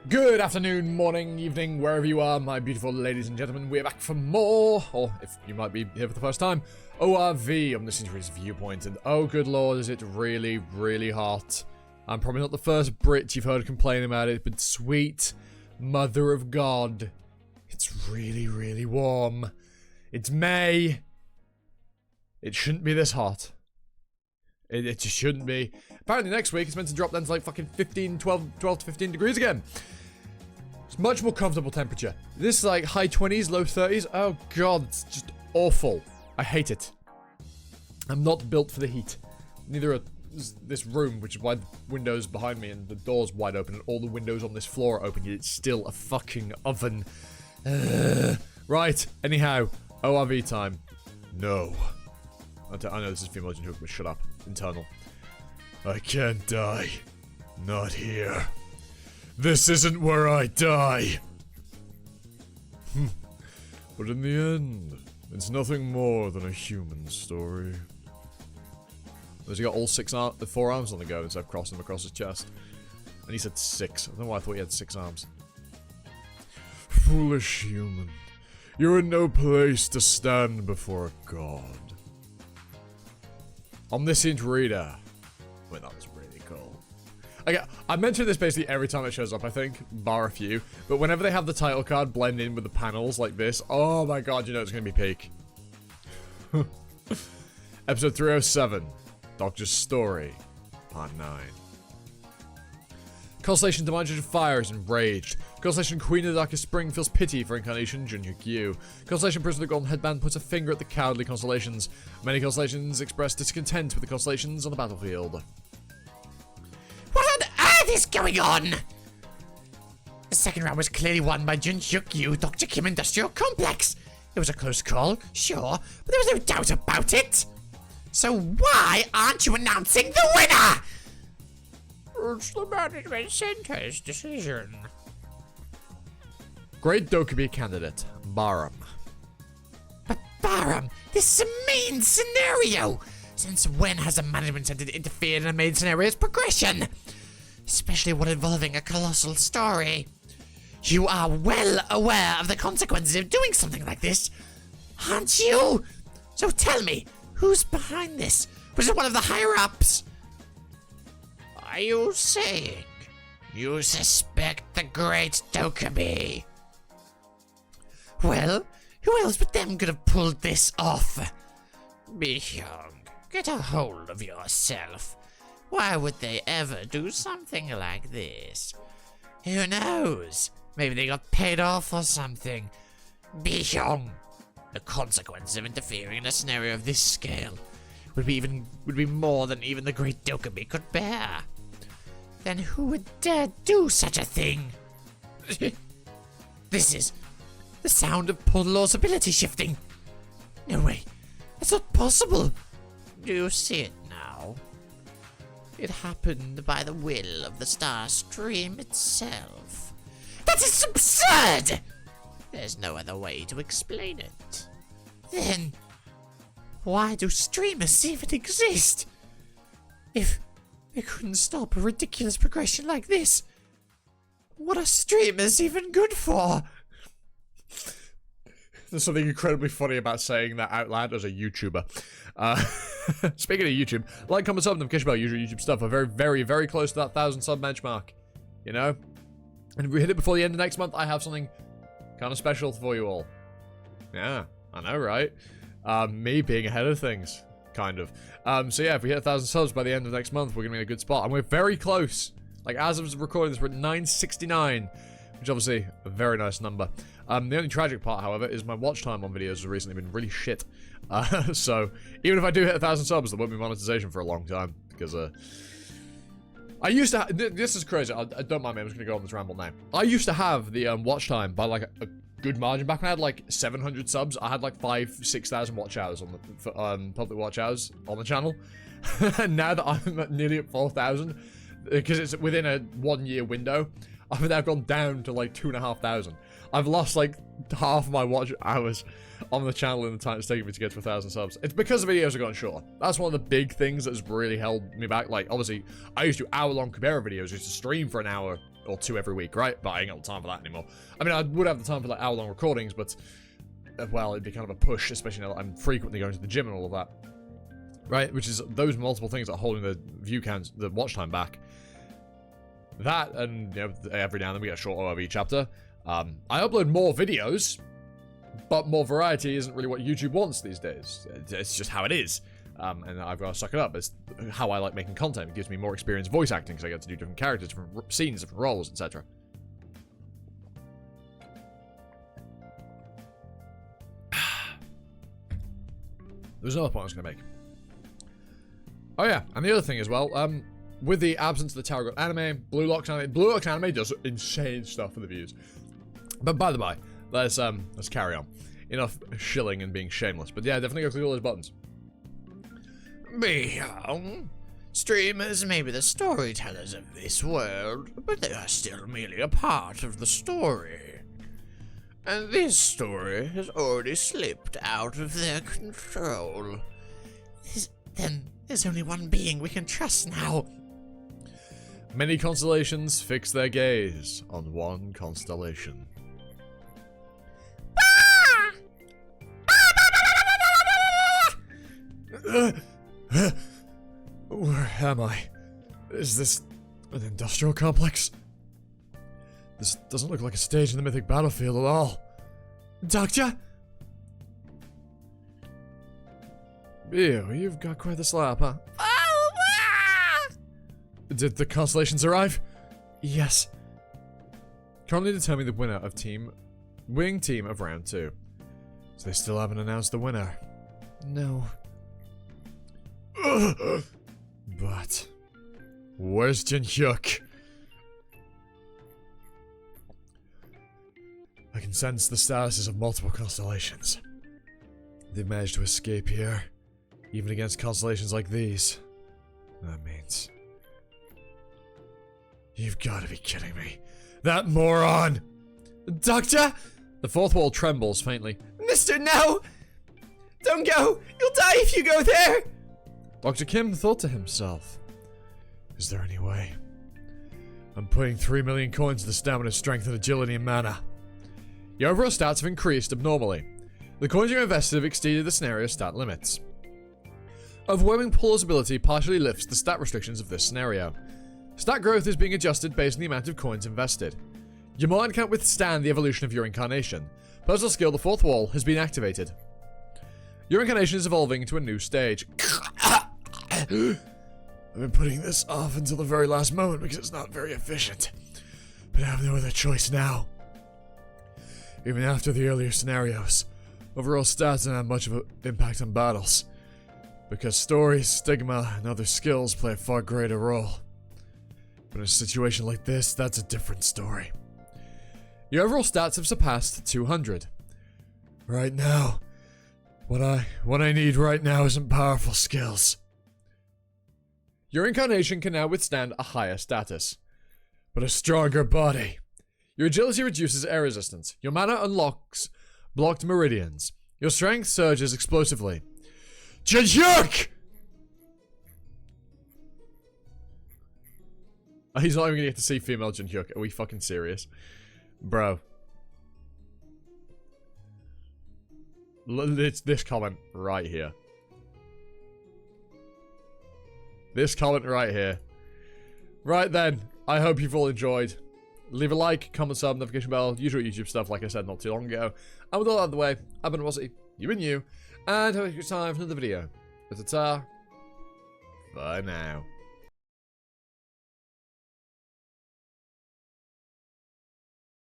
Good afternoon, morning, evening, wherever you are, my beautiful ladies and gentlemen. We're back for more, or if you might be here for the first time, ORV on the series Viewpoint. And oh, good lord, is it really, really hot. I'm probably not the first Brit you've heard complain about it, but sweet mother of God, it's really, really warm. It's May. It shouldn't be this hot. It just shouldn't be. Apparently next week it's meant to drop down to like fucking 12 to 15 degrees again. It's much more comfortable temperature. This is like high 20s, low 30s. Oh god, it's just awful. I hate it. I'm not built for the heat. Neither are this room, which is why the windows behind me and the door's wide open and all the windows on this floor are open, yet it's still a fucking oven. Right, anyhow, ORV time. No. I know this is female joke, but shut up. Internal. I can't die. Not here. This isn't where I die. But in the end, it's nothing more than a human story. Has he got all 4 arms on the go instead of crossing them across his chest? And he said 6. I don't know why I thought he had 6 arms. Foolish human. You're in no place to stand before a god. Omniscient reader. Wait, that was really cool. Okay, I mention this basically every time it shows up, I think, bar a few. But whenever they have the title card blend in with the panels like this, oh my god, you know it's gonna be peak. Episode 307, Dokja's Story, Part 9. Constellation Dimension of Fire is enraged. Constellation Queen of the Darkest Spring feels pity for Incarnation Junhyuk. Constellation Prisoner of the Golden Headband puts a finger at the cowardly constellations. Many constellations express discontent with the constellations on the battlefield. What on earth is going on? The second round was clearly won by Junhyuk Dokja Kim Industrial Complex. It was a close call, sure, but there was no doubt about it. So why aren't you announcing the winner? It's the management center's decision. Great Dokja candidate, Barum. But Barum, this is a main scenario. Since when has a management center interfered in a main scenario's progression? Especially one involving a colossal story. You are well aware of the consequences of doing something like this, aren't you? So tell me, who's behind this? Was it one of the higher-ups? Are you saying you suspect the great Dokja? Well, who else but them could have pulled this off? Byung, get a hold of yourself. Why would they ever do something like this? Who knows? Maybe they got paid off or something. Byung, the consequences of interfering in a scenario of this scale would be more than even the great Dokja could bear. Then who would dare do such a thing? This is the sound of Podlor's ability shifting. No way, that's not possible. Do you see it now? It happened by the will of the star stream itself. That is absurd! There's no other way to explain it. Then, why do streamers even exist? If they couldn't stop a ridiculous progression like this, what are streamers even good for? There's something incredibly funny about saying that out loud as a YouTuber. Speaking of YouTube, like, comment, sub, notification bell, usual YouTube stuff. We're very, very, very close to that 1,000 sub benchmark. You know? And if we hit it before the end of next month, I have something kind of special for you all. Yeah, I know, right? Me being ahead of things. Kind of. So yeah, if we hit 1,000 subs by the end of next month, we're gonna be in a good spot. And we're very close. Like, as I was recording this, we're at 969. Which is obviously a very nice number. The only tragic part, however, is my watch time on videos has recently been really shit. So, even if I do hit 1,000 subs, there won't be monetization for a long time. Because, I used to this is crazy, I don't mind me, I'm just gonna go on this ramble now. I used to have the watch time by like a good margin. Back when I had like 700 subs, I had like 6,000 watch hours on the public watch hours on the channel. And now that I'm nearly at 4,000, because it's within a 1-year window, I've now gone down to like 2,500. I've lost like half my watch hours on the channel in the time it's taken me to get to 1,000 subs. It's because the videos have gone short. That's one of the big things that's really held me back. Like, obviously, I used to do hour-long Cabera videos. I used to stream for an hour or two every week, right? But I ain't got the time for that anymore. I mean, I would have the time for like hour-long recordings, but well, it'd be kind of a push, especially now that I'm frequently going to the gym and all of that, right? Which is those multiple things that are holding the view counts, the watch time back. That, and you know, every now and then we get a short OOV chapter. I upload more videos, but more variety isn't really what YouTube wants these days. It's just how it is. And I've got to suck it up. It's how I like making content. It gives me more experience voice acting because I get to do different characters, different scenes, different roles, etc. There's another point I was going to make. Oh yeah, and the other thing as well, with the absence of the Tower God anime, Blue Lock's anime does insane stuff for the views. But by the by, let's carry on. Enough shilling and being shameless. But yeah, definitely go click all those buttons. Streamers may be the storytellers of this world, but they are still merely a part of the story. And this story has already slipped out of their control. Then there's only one being we can trust now. Many constellations fix their gaze on one constellation. Where am I? Is this an industrial complex? This doesn't look like a stage in the mythic battlefield at all. Dokja? Ew, you've got quite the slap, huh? Did the constellations arrive? Yes. Currently determining the winner of wing team of round 2. So they still haven't announced the winner. No. But where's Jinhyuk? I can sense the statuses of multiple constellations. They've managed to escape here, even against constellations like these. That means... You've got to be kidding me. That moron! Dokja? The fourth wall trembles faintly. Mister, no! Don't go! You'll die if you go there! Dr. Kim thought to himself, is there any way? I'm putting 3 million coins into stamina, strength, and agility and mana. Your overall stats have increased abnormally. The coins you invested have exceeded the scenario's stat limits. Overwhelming plausibility partially lifts the stat restrictions of this scenario. Stat growth is being adjusted based on the amount of coins invested. Your mind can't withstand the evolution of your incarnation. Personal skill, the fourth wall, has been activated. Your incarnation is evolving into a new stage. I've been putting this off until the very last moment because it's not very efficient. But I have no other choice now. Even after the earlier scenarios, overall stats don't have much of an impact on battles. Because stories, stigma, and other skills play a far greater role. But in a situation like this, that's a different story. Your overall stats have surpassed 200. Right now, what I need right now isn't powerful skills. Your incarnation can now withstand a higher status, but a stronger body. Your agility reduces air resistance. Your mana unlocks blocked meridians. Your strength surges explosively. Jinhyuk! He's not even gonna get to see female Jinhyuk. Are we fucking serious? Bro. It's this comment right here. This comment right here. Right then, I hope you've all enjoyed. Leave a like, comment, sub, notification bell, usual YouTube stuff like I said not too long ago. And with all that out of the way, I've been Rossi, you've been you, and have a good time for another video. Ta-ta. Bye now.